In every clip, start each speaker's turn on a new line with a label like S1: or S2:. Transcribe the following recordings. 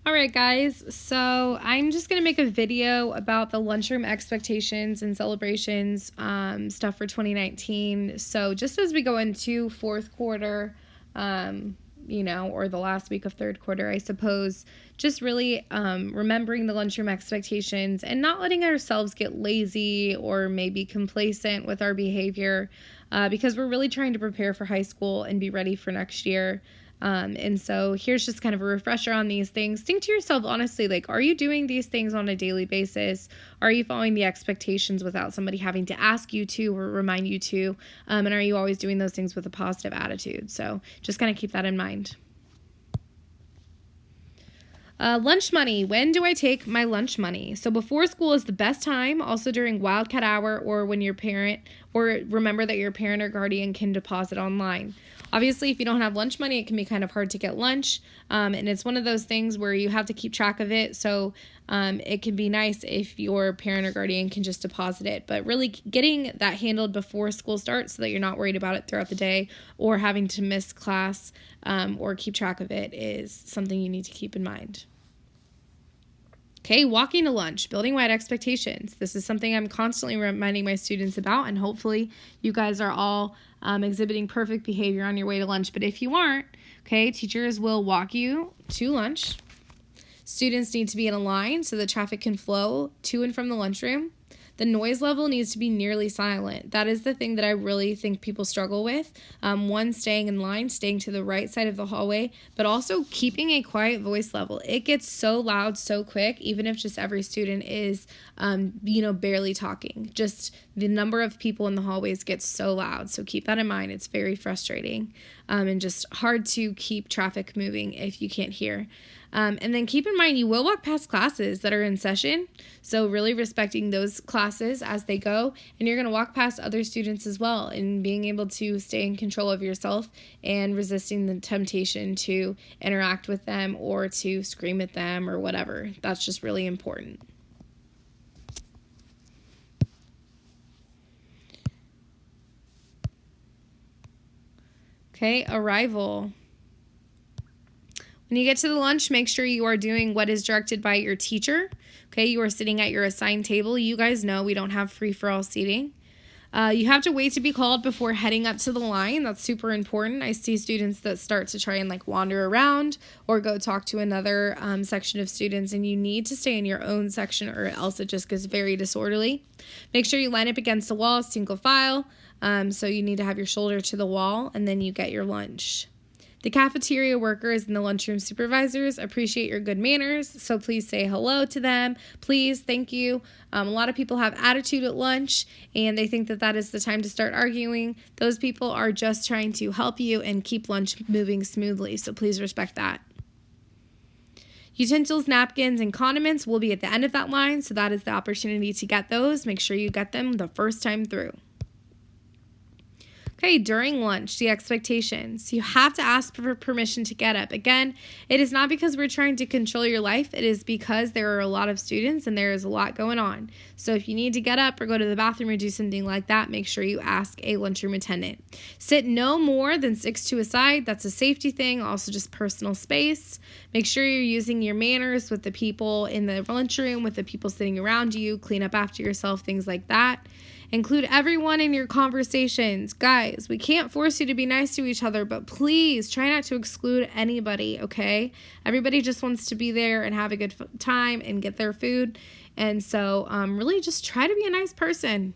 S1: All right, guys, so I'm just going to make a video about the lunchroom expectations and celebrations stuff for 2019. So just as we go into fourth quarter, or the last week of third quarter, I suppose, just really remembering the lunchroom expectations and not letting ourselves get lazy or maybe complacent with our behavior because we're really trying to prepare for high school and be ready for next year. And so here's just kind of a refresher on these things. Think to yourself, honestly, like, are you doing these things on a daily basis? Are you following the expectations without somebody having to ask you to or remind you to? And are you always doing those things with a positive attitude? So just kind of keep that in mind. Lunch money. When do I take my lunch money? So before school is the best time, also during Wildcat Hour or when your parent, or remember that your parent or guardian can deposit online. Obviously, if you don't have lunch money, it can be kind of hard to get lunch, and it's one of those things where you have to keep track of it, so it can be nice if your parent or guardian can just deposit it, but really getting that handled before school starts so that you're not worried about it throughout the day or having to miss class or keep track of it is something you need to keep in mind. Okay, walking to lunch, building wide expectations. This is something I'm constantly reminding my students about, and hopefully you guys are all exhibiting perfect behavior on your way to lunch. But if you aren't, okay, teachers will walk you to lunch. Students need to be in a line so the traffic can flow to and from the lunchroom. The noise level needs to be nearly silent. That is the thing that I really think people struggle with. One, staying in line, staying to the right side of the hallway, but also keeping a quiet voice level. It gets so loud so quick, even if just every student is, barely talking. Just the number of people in the hallways gets so loud. So keep that in mind. It's very frustrating and just hard to keep traffic moving if you can't hear. And then keep in mind, you will walk past classes that are in session, so really respecting those classes as they go, and you're going to walk past other students as well, and being able to stay in control of yourself and resisting the temptation to interact with them or to scream at them or whatever. That's just really important. Okay, arrival. When you get to the lunch, make sure you are doing what is directed by your teacher. Okay, you are sitting at your assigned table. You guys know we don't have free-for-all seating. You have to wait to be called before heading up to the line. That's super important. I see students that start to try and wander around or go talk to another section of students, and you need to stay in your own section or else it just gets very disorderly. Make sure you line up against the wall, single file. So you need to have your shoulder to the wall, and then you get your lunch. The cafeteria workers and the lunchroom supervisors appreciate your good manners, so please say hello to them. Please, thank you. A lot of people have attitude at lunch, and they think that is the time to start arguing. Those people are just trying to help you and keep lunch moving smoothly, so please respect that. Utensils, napkins, and condiments will be at the end of that line, so that is the opportunity to get those. Make sure you get them the first time through. Okay, during lunch, the expectations. You have to ask for permission to get up. Again, it is not because we're trying to control your life. It is because there are a lot of students and there is a lot going on. So if you need to get up or go to the bathroom or do something like that, make sure you ask a lunchroom attendant. Sit no more than 6 to a side. That's a safety thing, also just personal space. Make sure you're using your manners with the people in the lunchroom, with the people sitting around you. Clean up after yourself, things like that. Include everyone in your conversations. Guys, we can't force you to be nice to each other, but please try not to exclude anybody, okay? Everybody just wants to be there and have a good time and get their food. And so really just try to be a nice person.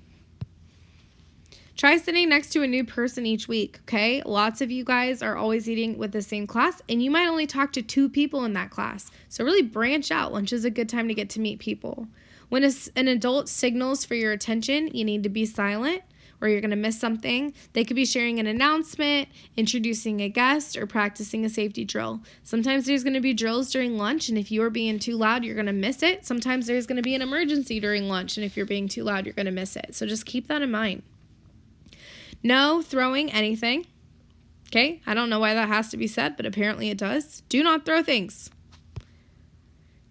S1: Try sitting next to a new person each week, okay? Lots of you guys are always eating with the same class, and you might only talk to 2 people in that class. So really branch out. Lunch is a good time to get to meet people. When an adult signals for your attention, you need to be silent or you're going to miss something. They could be sharing an announcement, introducing a guest, or practicing a safety drill. Sometimes there's going to be drills during lunch, and if you are being too loud, you're going to miss it. Sometimes there's going to be an emergency during lunch, and if you're being too loud, you're going to miss it. So just keep that in mind. No throwing anything. Okay, I don't know why that has to be said, but apparently it does. Do not throw things.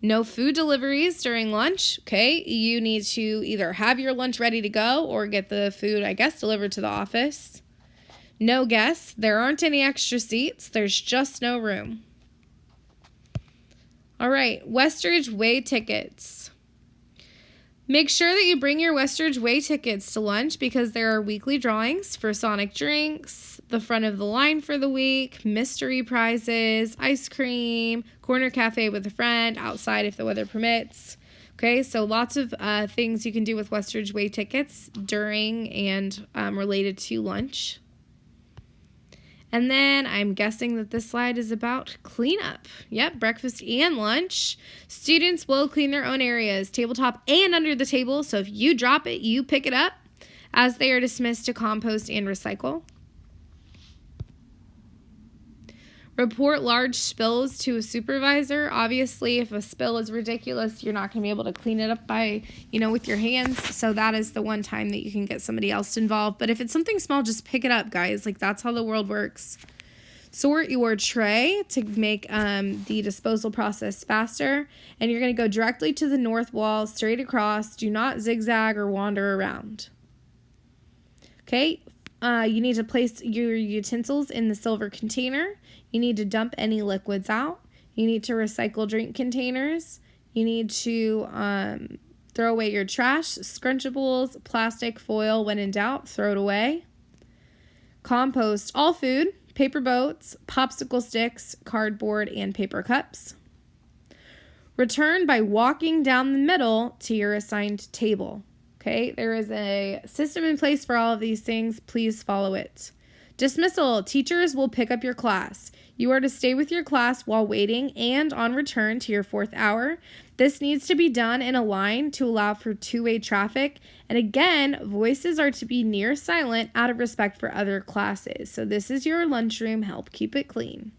S1: No food deliveries during lunch, okay? You need to either have your lunch ready to go or get the food, delivered to the office. No guests. There aren't any extra seats. There's just no room. All right, Westridge Way tickets. Make sure that you bring your Westridge Way tickets to lunch because there are weekly drawings for Sonic drinks, the front of the line for the week, mystery prizes, ice cream, corner cafe with a friend, outside if the weather permits. Okay, so lots of things you can do with Westridge Way tickets during and related to lunch. And then I'm guessing that this slide is about cleanup. Yep, breakfast and lunch. Students will clean their own areas, tabletop and under the table. So if you drop it, you pick it up as they are dismissed to compost and recycle. Report large spills to a supervisor. Obviously, if a spill is ridiculous, you're not going to be able to clean it up by, with your hands. So that is the one time that you can get somebody else involved. But if it's something small, just pick it up, guys. Like, that's how the world works. Sort your tray to make the disposal process faster. And you're going to go directly to the north wall, straight across. Do not zigzag or wander around. Okay. You need to place your utensils in the silver container. You need to dump any liquids out. You need to recycle drink containers. You need to throw away your trash, Scrunchables, plastic, foil. When in doubt, throw it away. Compost all food, paper boats, popsicle sticks, cardboard, and paper cups. Return by walking down the middle to your assigned table. Okay, there is a system in place for all of these things. Please follow it. Dismissal. Teachers will pick up your class. You are to stay with your class while waiting and on return to your 4th hour. This needs to be done in a line to allow for two-way traffic. And again, voices are to be near silent out of respect for other classes. So this is your lunchroom. Help keep it clean.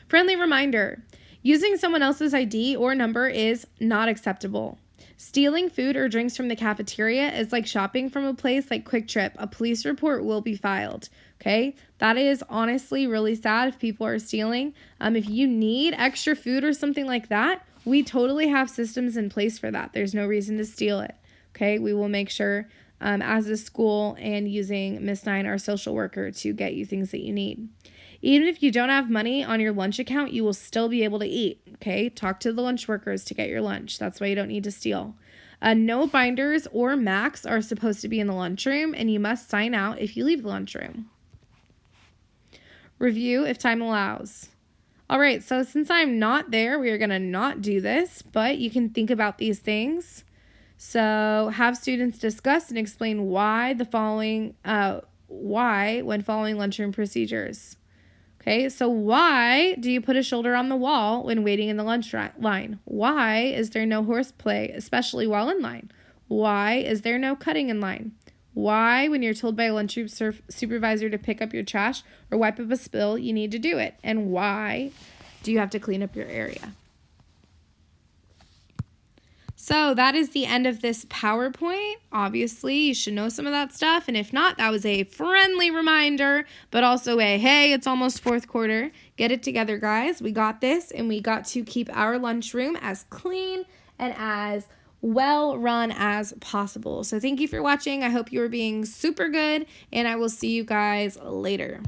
S1: Friendly reminder. Using someone else's ID or number is not acceptable. Stealing food or drinks from the cafeteria is like shopping from a place like Quick Trip. A police report will be filed. Okay, that is honestly really sad if people are stealing. If you need extra food or something like that, we totally have systems in place for that. There's no reason to steal it. Okay, we will make sure as a school and using Miss Nine, our social worker, to get you things that you need. Even if you don't have money on your lunch account, you will still be able to eat. Okay, talk to the lunch workers to get your lunch. That's why you don't need to steal. No binders or Macs are supposed to be in the lunchroom, and you must sign out if you leave the lunchroom. Review if time allows. All right, so since I'm not there, we are going to not do this, but you can think about these things. So have students discuss and explain why when following lunchroom procedures. Okay, so why do you put a shoulder on the wall when waiting in the lunch line? Why is there no horseplay, especially while in line? Why is there no cutting in line? Why, when you're told by a lunchroom supervisor to pick up your trash or wipe up a spill, you need to do it? And why do you have to clean up your area? So that is the end of this PowerPoint. Obviously, you should know some of that stuff. And if not, that was a friendly reminder, but also a, hey, it's almost 4th quarter. Get it together, guys. We got this, and we got to keep our lunchroom as clean and as well run as possible. So thank you for watching. I hope you are being super good, and I will see you guys later.